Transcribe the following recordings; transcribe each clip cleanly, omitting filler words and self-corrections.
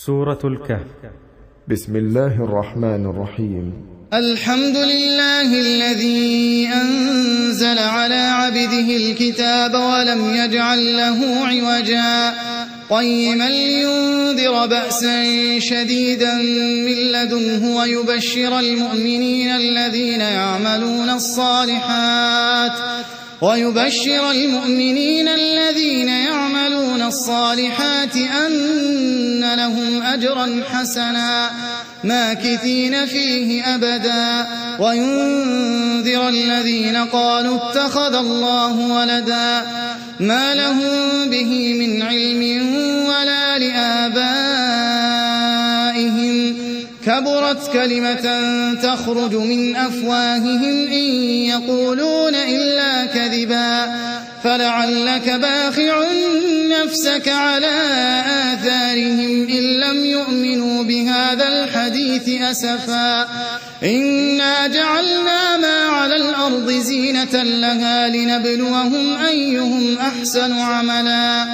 سورة الكهف. بسم الله الرحمن الرحيم. الحمد لله الذي أنزل على عبده الكتاب ولم يجعل له عوجا قيما لينذر بأسا شديدا من لدنه ويبشر المؤمنين الذين يعملون الصالحات أن لهم أجرا حسنا ماكثين فيه أبدا وينذر الذين قالوا اتخذ الله ولدا ما لهم به من علم ولا لآبائهم كبرت كلمة تخرج من أفواههم إن يقولون إلا كذبا فلعلك باخع نفسك على آثارهم إن لم يؤمنوا بهذا الحديث أسفا إنا جعلنا ما على الأرض زينة لها لنبلوهم أيهم أحسن عملا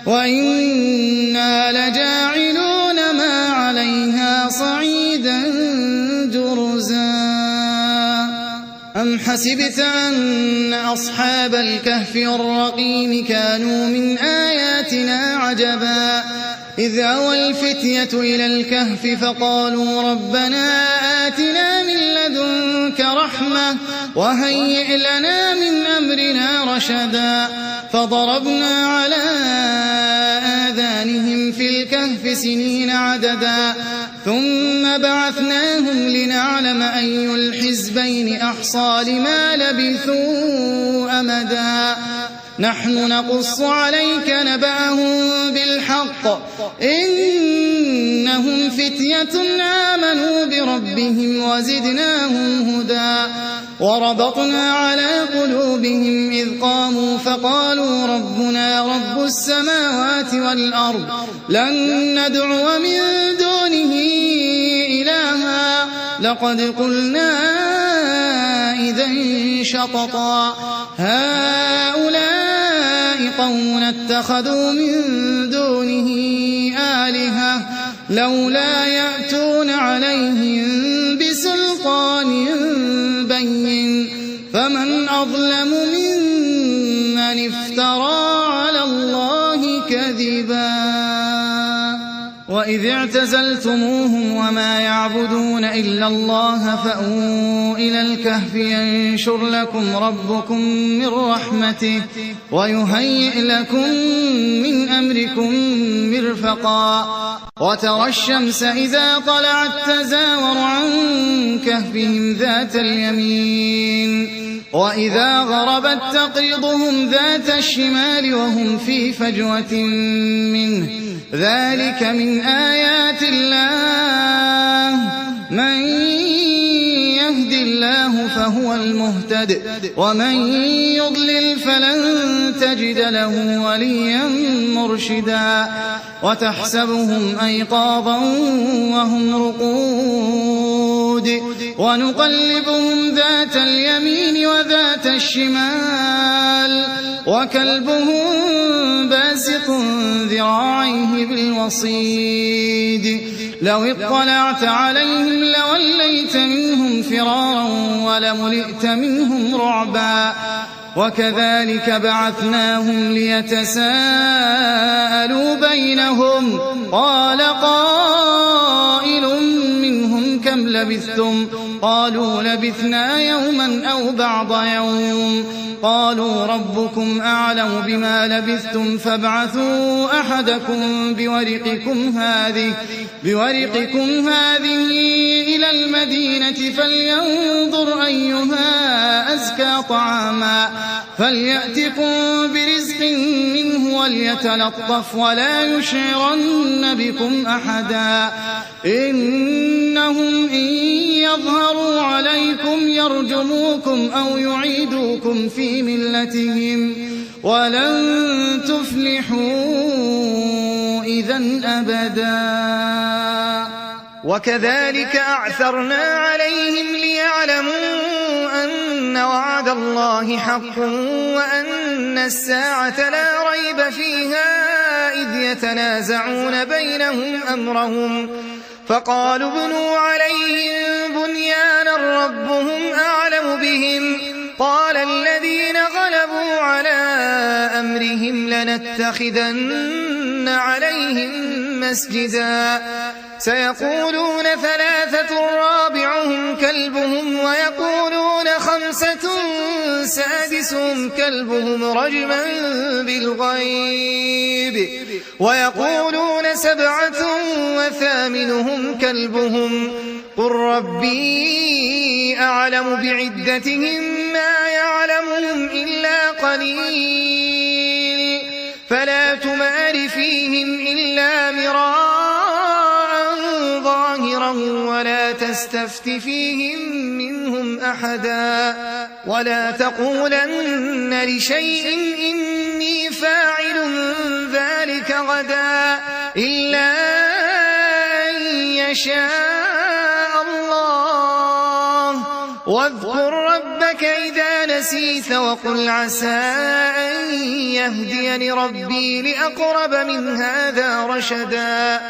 وإنا لجاعلون ما عليها صعيدا جرزا أم حسبت أن أصحاب الكهف والرقيم كانوا من آياتنا عجبا إذ أوى الفتية إلى الكهف فقالوا ربنا آتنا من لدنك رحمة وهيئ لنا من أمرنا رشدا فضربنا على آذانهم في الكهف سنين عددا ثم بعثناهم لنعلم أي الحزبين أحصى لما لبثوا أمدا نحن نقص عليك نبأهم بالحق إنهم فتية آمنوا بربهم وزدناهم هدى وربطنا على قلوبهم إذ قاموا فقالوا ربنا رب السماوات والأرض لن ندعو من دونه إلها لقد قلنا إذا شططا هؤلاء قوم اتخذوا من دونه آلهة لولا يأتون عليهم بسلطان بين فمن أظلم ممن افترى على الله كذبا وإذ اعتزلتموهم وما يعبدون إلا الله فأووا إلى الكهف ينشر لكم ربكم من رحمته ويهيئ لكم من أمركم مرفقا وترى الشمس إذا طلعت تزاور عن كهفهم ذات اليمين وإذا غربت تقرضهم ذات الشمال وهم في فجوة منه ذلك من آيات الله من يهد الله فهو المهتد ومن يضلل فلن تجد له وليا مرشدا وتحسبهم أيقاظا وهم رقود ونقلبهم ذات اليمين وذات الشمال وكلبهم باسط ذراعيه بالوصيد لو اطلعت عليهم لوليت منهم فرارا ولملئت منهم رعبا وكذلك بعثناهم ليتساءلوا بينهم قال قائل منهم كم لبثتم قالوا لبثنا يوما أو بعض يوم قالوا ربكم أعلم بما لبثتم فابعثوا أحدكم بورقكم هذه إلى المدينة فلينظر أيها أزكى طعاما فليأتكم برزق منه وليتلطف ولا يشعرن بكم أحدا إنهم إن يظهروا عليكم يرجموكم أو يعيدوكم في ملتهم ولن تفلحوا إذن أبدا وكذلك أعثرنا عليهم ليعلموا أن وعد الله حق وأن الساعة لا ريب فيها إذ يتنازعون بينهم أمرهم فقالوا ابنوا عليهم بنيانا ربهم أعلم بهم قال الذين غلبوا على أمرهم لنتخذن عليهم مسجدا سيقولون 3 رابعهم كلبهم ويقولون 5 سادسهم كلبهم رجما بالغيب ويقولون 7 وثامنهم كلبهم قل ربي أعلم بعدتهم ما يعلمهم إلا قليل فلا تمار فيهم إلا مراء ظاهرا ولا تستفت فيهم منهم أحدا ولا تقولن لشيء إني فاعل ذلك غدا إلا أن يشاء الله واذكر ربك إذا نسيت وقل عسى أن يهديني ربي لأقرب من هذا رشدا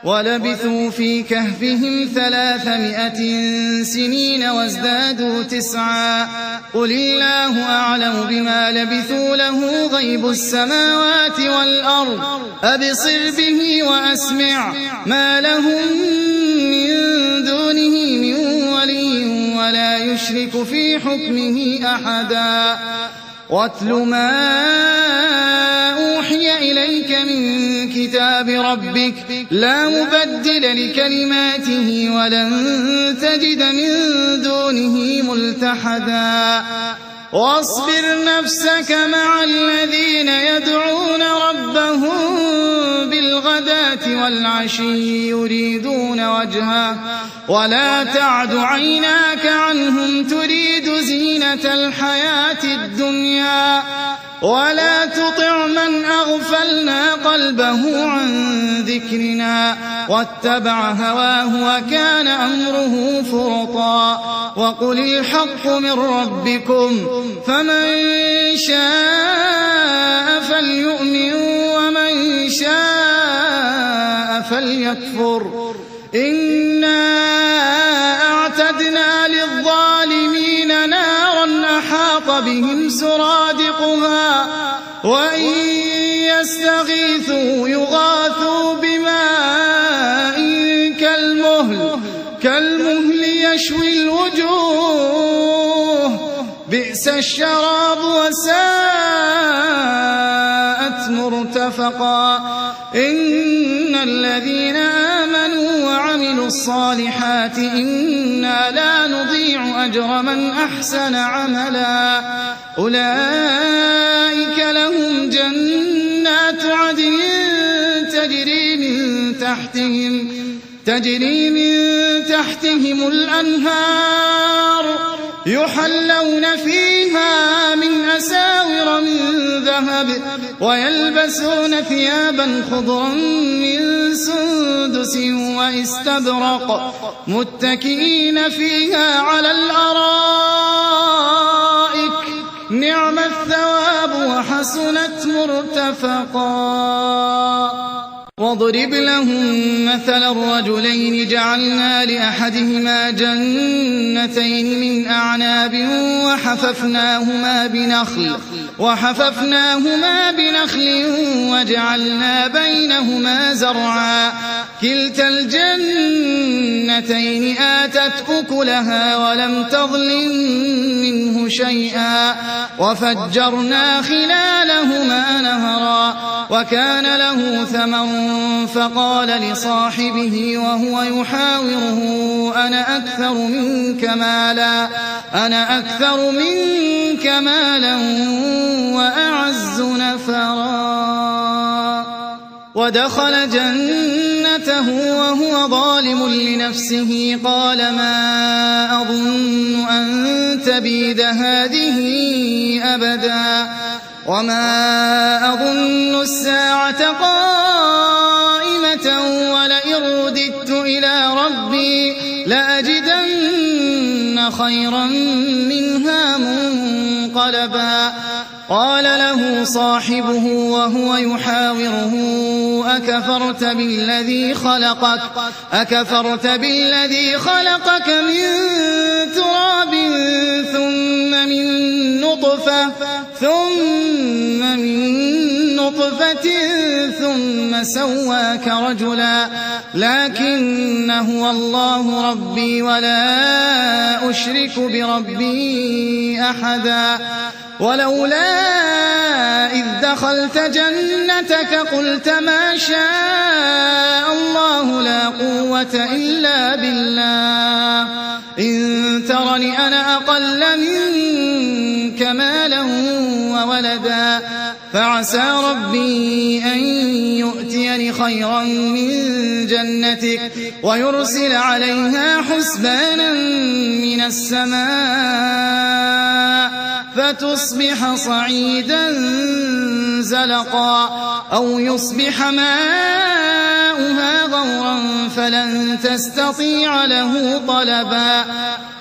ولبثوا في كهفهم 300 سنين وازدادوا 9 قل الله أعلم بما لبثوا له غيب السماوات والأرض أبصر به وأسمع ما لهم من دونه من ولي ولا يشرك في حكمه أحدا واتل ما أوحي إليك من كتاب ربك لا مبدل لكلماته ولن تجد من دونه ملتحدا واصبر نفسك مع الذين يدعون ربهم بالغداة والعشي يريدون وجهه ولا تعد عيناك عنهم تريد زينة الحياة الدنيا ولا تطع من أغفلنا قلبه عن ذكرنا واتبع هواه وكان أمره فرطا وقل الحق من ربكم فمن شاء فليؤمن ومن شاء فليكفر إنا أعتدنا للظالمين نارا أحاط بهم سرادقها وإن يستغيثوا يغاثوا بماء كالمهل يشوي الوجوه بئس الشراب وساءت مرتفقا إن الذين آمنوا وعملوا الصالحات إنا لا نضيع أجر من أحسن عملا أولئك لهم جنات عدن تجري من تحتهم الأنهار يحلون فيها من أساور من ذهب ويلبسون ثيابا خضرا من سندس واستبرق متكئين فيها على الأرائك نعم الثواب وحسنت مرتفقا واضرب لهم مثل الرجلين جعلنا لأحدهما جنتين من أعناب وحففناهما بنخل وجعلنا بينهما زرعا كلتا الجنتين آتت أكلها ولم تظلم منه شيئا وفجرنا خلالهما نهرا وكان له ثمر فقال لصاحبه وهو يحاوره أنا أكثر منك مالا وأعز نفرا ودخل جنته وهو ظالم لنفسه قال ما أظن أن تبيد هذه أبدا وما أظن الساعة قائمة ولئن رددت إلى ربي لأجدن خيرا منها منقلبا قال له صاحبه وهو يحاوره أكفرت بالذي خلقك من تراب ثم من نطفة ثم سواك رجلا لكن هو الله ربي ولا أشرك بربي أحدا ولولا إذ دخلت جنتك قلت ما شاء الله لا قوة إلا بالله إن ترني أنا أقل منك مالا وولدا فعسى ربي أن يؤتيني خيرا من جنتك ويرسل عليها حسبانا من السماء فتصبح صعيدا زلقا أو يصبح ماؤها غورا فلن تستطيع له طلبا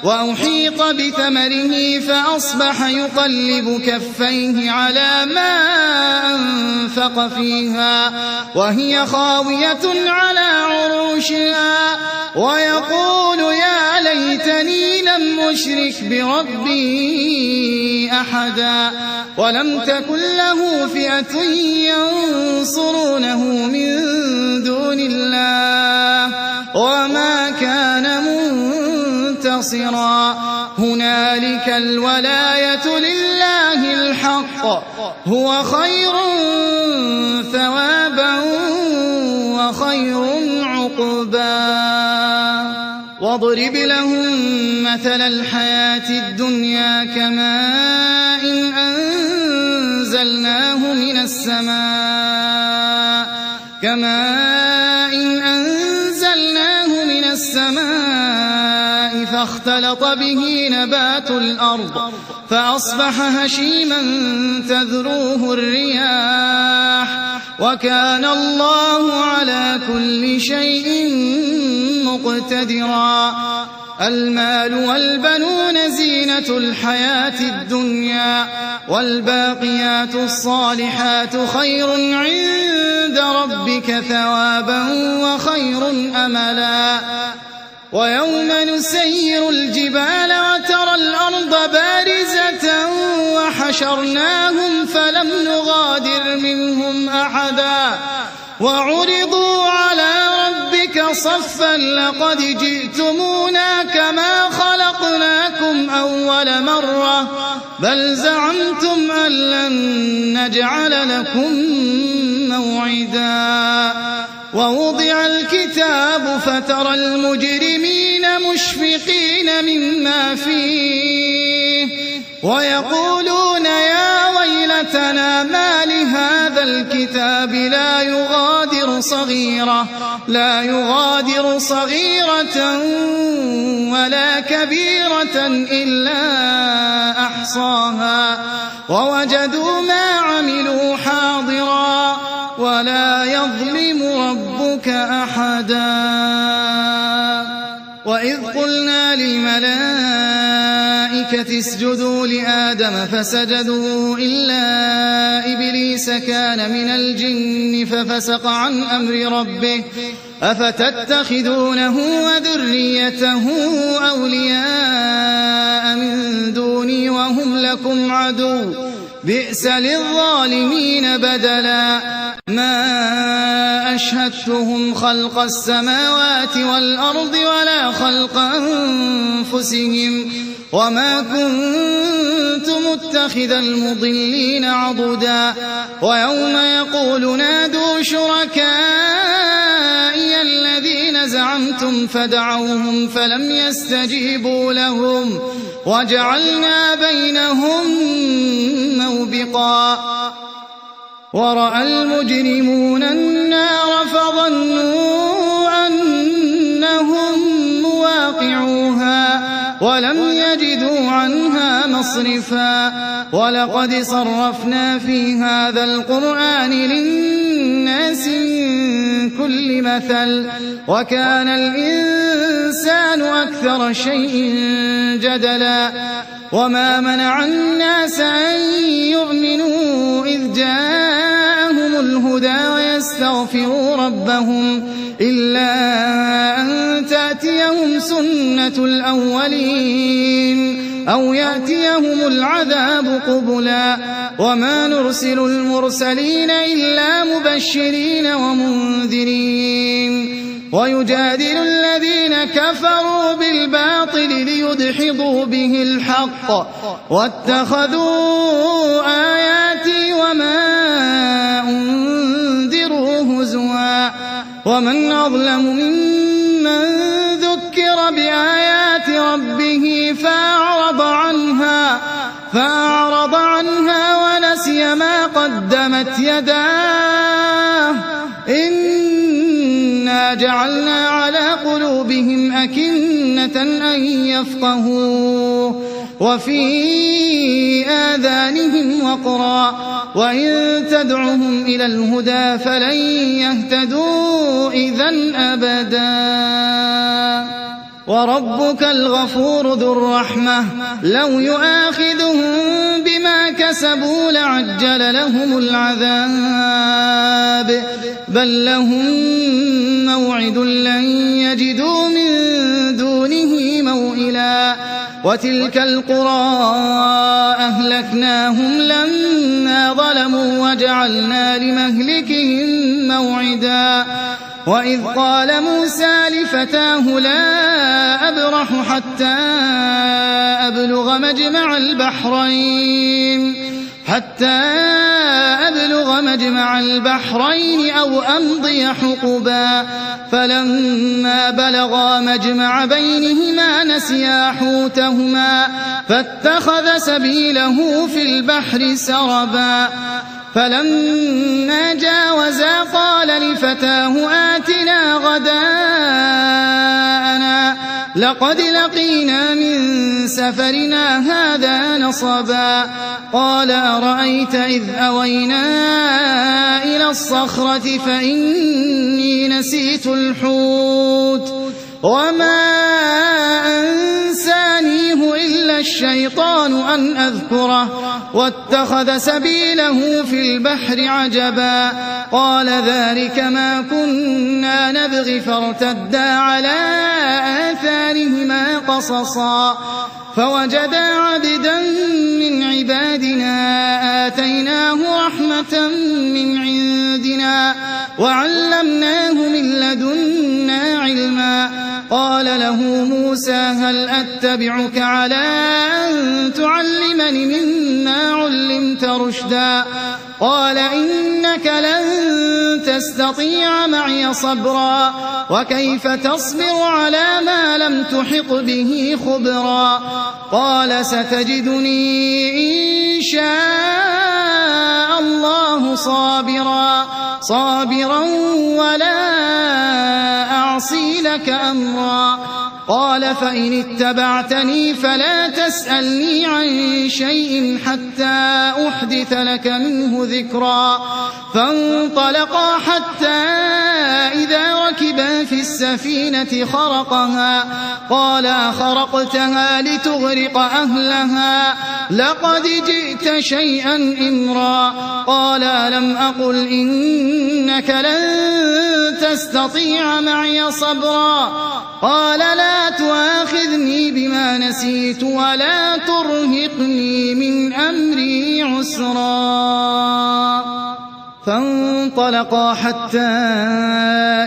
وأحيط بثمره فأصبح يقلب كفيه على ما أنفق فيها وهي خاوية على عروشها ويقول يا ليتني لم أشرك بربي أحدا ولم تكن له فئة ينصرونه من دون الله وما كان منتصرا هنالك الولاية لله الحق هو خير ثوابا وخير عقبا واضرب لهم مثل الحياة الدنيا كماء أنزلناه من السماء فاختلط به نبات الأرض فأصبح هشيما تذروه الرياح وكان الله على كل شيء مقتدرا المال والبنون زينة الحياة الدنيا والباقيات الصالحات خير عند ربك ثوابا وخير أملا ويوم نسير الجبال وترى الأرض بارزة وحشرناهم فلم نغادر منهم أحدا وعرضوا على ربك صفا لقد جئتمونا كما خلقناكم أول مرة بل زعمتم أن لن نجعل لكم موعدا ووضع الكتاب فترى المجرمين مشفقين مما فيه ويقولون يا ويلتنا ما لهذا الكتاب لا يغادر صغيرة ولا كبيرة إلا أحصاها ووجدوا ما عملوا حاضرا ولا يظلم ربك أحدا وإذ قلنا للملائكة اسجدوا لآدم فسجدوا إلا إبليس كان من الجن ففسق عن أمر ربه أفتتخذونه وذريته أولياء من دوني وهم لكم عدو بئس للظالمين بدلا ما أشهدتهم خلق السماوات والأرض ولا خلق أنفسهم وما كنت متخذ المضلين عضدا ويوم يقول نادوا شركائي الذين زعمتم فدعوهم فلم يستجيبوا لهم وجعلنا بينهم موبقا ورأى المجرمون النار فظنوا أنهم مواقعوها ولم يجدوا عنها مصرفا ولقد صرفنا في هذا القرآن للناس من كل مثل وكان الإنسان أكثر شيء جدلا وما منع الناس أن يؤمنوا إذ جاءهم الهدى ويستغفروا ربهم إلا أن تأتيهم سنة الأولين أو يأتيهم العذاب قبلا وما نرسل المرسلين إلا مبشرين ومنذرين ويجادل الذين كفروا بالباطل ليدحضوا به الحق واتخذوا آياتي وما أنذروا هزوا ومن أظلم ممن ذكر بآيات ربه فأعرض عنها ونسي ما قدمت يداه إنا جعلنا على قلوبهم أكنة أن يفقهوه وفي آذانهم وقرا وإن تدعهم إلى الهدى فلن يهتدوا إذن أبدا وربك الغفور ذو الرحمة لو يؤاخذهم بما كسبوا لعجل لهم العذاب بل لهم موعد لن يجدوا من دونه موئلا وتلك القرى أهلكناهم لما ظلموا وجعلنا لمهلكهم موعدا وإذ قال موسى لفتاه لا أبرح حتى أبلغ مجمع البحرين أو أمضي حقبا فلما بلغا مجمع بينهما نسيا حوتهما فاتخذ سبيله في البحر سربا فلما جاوزا قال لفتاه آتنا غداءنا لقد لقينا من سفرنا هذا نصبا قال أرأيت إذ أوينا إلى الصخرة فإني نسيت الحوت وما أنسانيه إلا الشيطان أن أذكره واتخذ سبيله في البحر عجبا قال ذلك ما كنا نبغي فارتدا على آثارهما قصصا فوجدا عبدا من عبادنا آتيناه رحمة من عندنا وعلمناه من لدنا علما قال له موسى هل أتبعك على أن تعلمني مما علمت رشدا قال إنك لن تستطيع معي صبرا وكيف تصبر على ما لم تحط به خبرا قال ستجدني إن شاء الله صابرا ولا أعصي لك أمرا قال فإن اتبعتني فلا تسألني عن شيء حتى أحدث لك منه ذكرا فانطلقا حتى إذا ركبا في السفينة خرقها قال أخرقتها لتغرق أهلها لقد جئت شيئا إمرا قال ألم أقل إنك لن تستطيع معي صبرا قال لا تؤاخذني بما نسيت ولا ترهقني من أمري عسرا فانطلقا حتى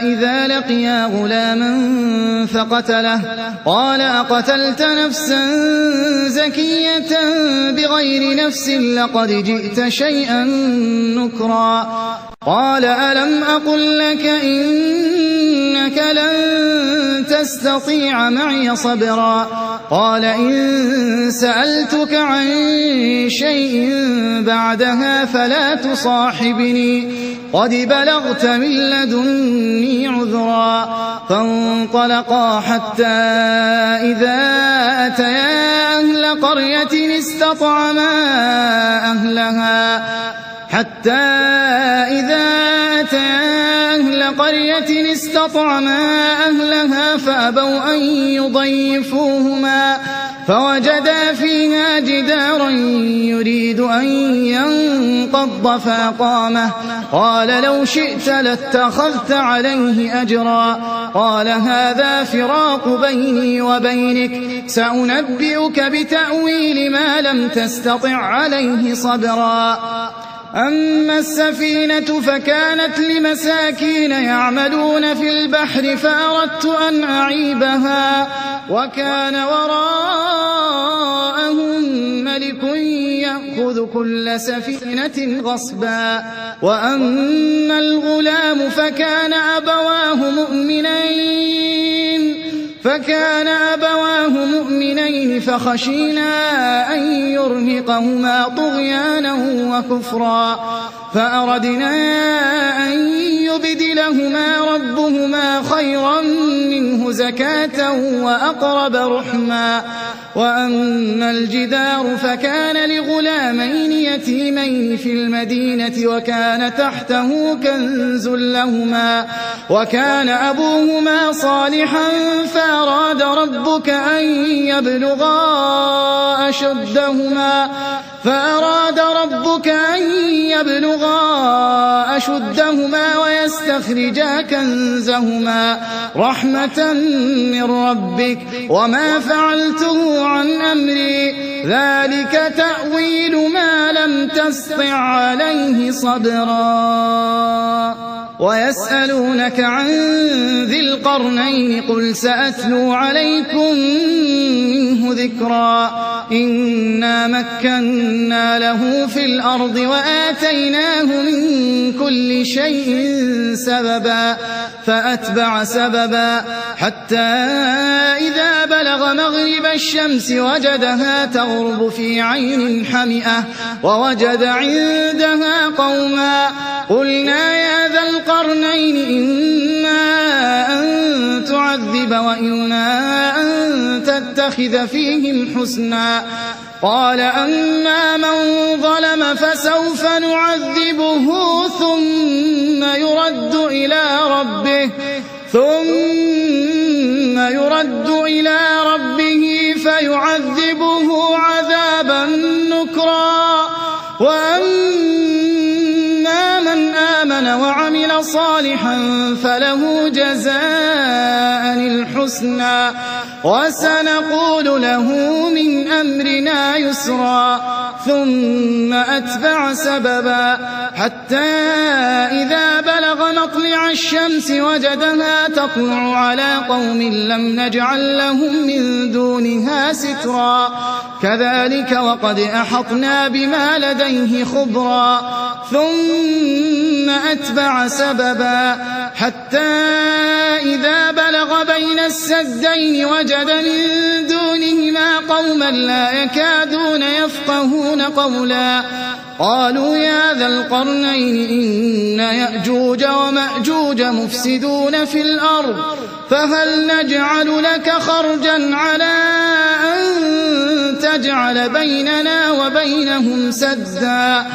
إذا لقيا غلاما فقتله قال أقتلت نفسا زكية بغير نفس لقد جئت شيئا نكرا قال ألم أقل لك إنك لن تستطيع معي صبرا قال إن سألتك عن شيء بعدها فلا تصاحبني قد بلغت من لدني عذرا فانطلقا حتى إذا أتيا أهل قرية استطعما أهلها فأبوا أن فوجدا فيها جدارا يريد أن ينقض فأقامه قال لو شئت لاتخذت عليه أجرا قال هذا فراق بيني وبينك سأنبئك بتأويل ما لم تستطع عليه صبرا أما السفينة فكانت لمساكين يعملون في البحر فأردت أن أعيبها وكان وراءهم ملك يأخذ كل سفينة غصبا وأما الغلام فكان أبواه مؤمنين فخشينا أن يرهقهما طغيانا وكفرا فأردنا أن يبدلهما ربهما خيرا منه زكاة وأقرب رحما وأما الجدار فكان لغلامين يتيمين في المدينة وكان تحته كنز لهما وكان أبوهما صالحا فأراد ربك أن يبلغا أشدهما ويستخرجا كنزهما رحمة من ربك وما فعلته عن أمري ذلك تأويل ما لم تسطع عليه صبرا ويسألونك عن ذي القرنين قل سأتلو عليكم منه ذكرا إنا مكنا له في الأرض وآتيناه من كل شيء سببا فأتبع سببا حتى إذا بلغ مغرب الشمس وجدها تغرب في عين حمئة ووجد عندها قوما قلنا يا ذا القرنين إما أن تعذب وإما أن تتخذ فيهم حسنا قال أما من ظلم فسوف نعذبه ثم يرد إلى ربه فيعذبه عذابا نكرا وأما من آمن وعمل صالحا فله جزاء الحسنى وسنقول له من أمرنا يسرا ثم أتبع سببا حتى إذا بلغ مطلع الشمس وجدها تطلع على قوم لم نجعل لهم من دونها سترا كذلك وقد أحطنا بما لديه خبرا ثم أتبع سببا حتى إذا بلغ بين السدين وجد من دونهما قوما لا يكادون يفقهون قولا قالوا يا ذا القرنين إن يأجوج ومأجوج مفسدون في الأرض فهل نجعل لك خرجا على أن تجعل بيننا وبينهم سدا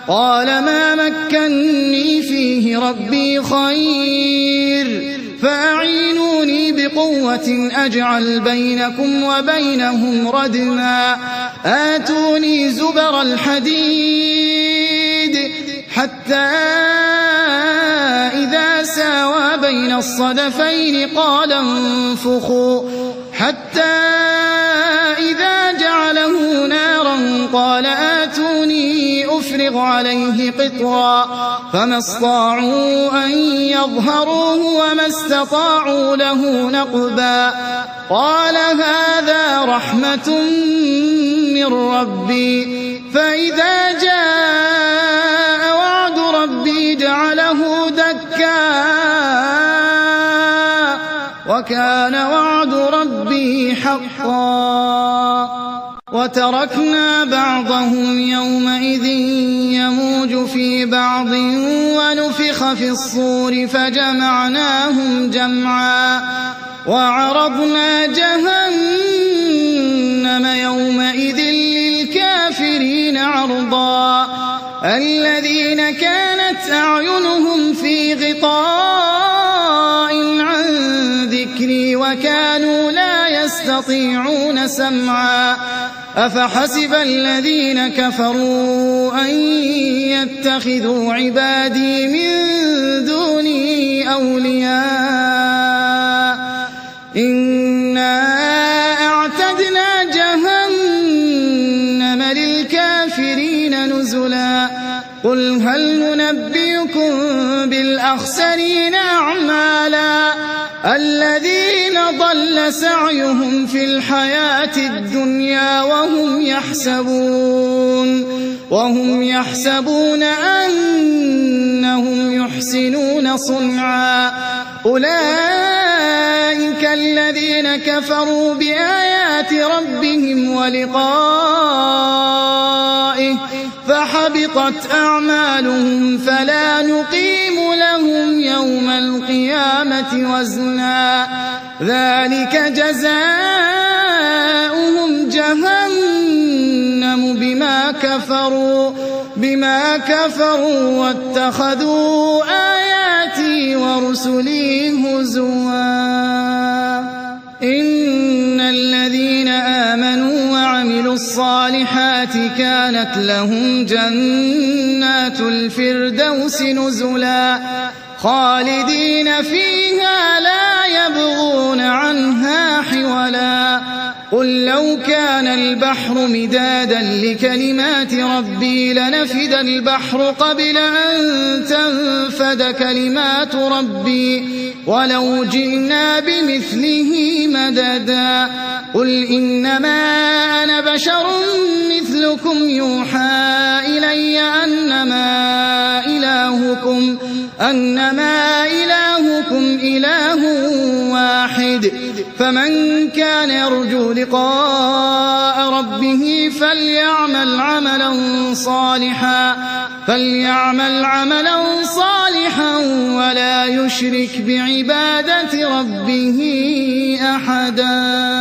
قال ما مكني فيه ربي خير فأعينوني بقوة أجعل بينكم وبينهم ردما آتوني زبر الحديد حتى إذا ساوى بين الصدفين قال انفخوا حتى إذا جعله نارا قال آتوني أفرغ عليه قطرا فما استطاعوا أن يظهروه وما استطاعوا له نقبا قال هذا رحمة من ربي فإذا جاء وعد ربي جعله دكا وكان وعد ربي حقا وتركنا بعضهم يومئذ يموج في بعض ونفخ في الصور فجمعناهم جمعا وعرضنا جهنم يومئذ للكافرين عرضا الذين كانت أعينهم في غطاء عن ذكري وكانوا لا يستطيعون سمعا أفحسب الذين كفروا أن يتخذوا عبادي من دوني أولياء إنا أعتدنا جهنم للكافرين نزلا قل هل ننبئكم بالأخسرين أعمالا الذين ضل سعيهم في الحياة الدنيا وهم يحسبون أنهم يحسنون صنعا أولئك الذين كفروا بآيات ربهم ولقائه فحبطت أعمالهم فلا نقيم لهم يوم القيامة وزنا ذلك جزاؤهم جهنم بما كفروا واتخذوا آياتي ورسلي هزوا إن الذين آمنوا وعملوا الصالحات كانت لهم جنات الفردوس نزلا خالدين فيها لا يبغون عنها حولا قل لو كان البحر مدادا لكلمات ربي لنفد البحر قبل أن تنفد كلمات ربي ولو جئنا بمثله مددا قل إنما أنا بشر مثلكم يوحى إلي أنما إلهكم إله واحد فمن كان يرجو لقاء ربه فليعمل عملا صالحا ولا يشرك بعبادة ربه أحدا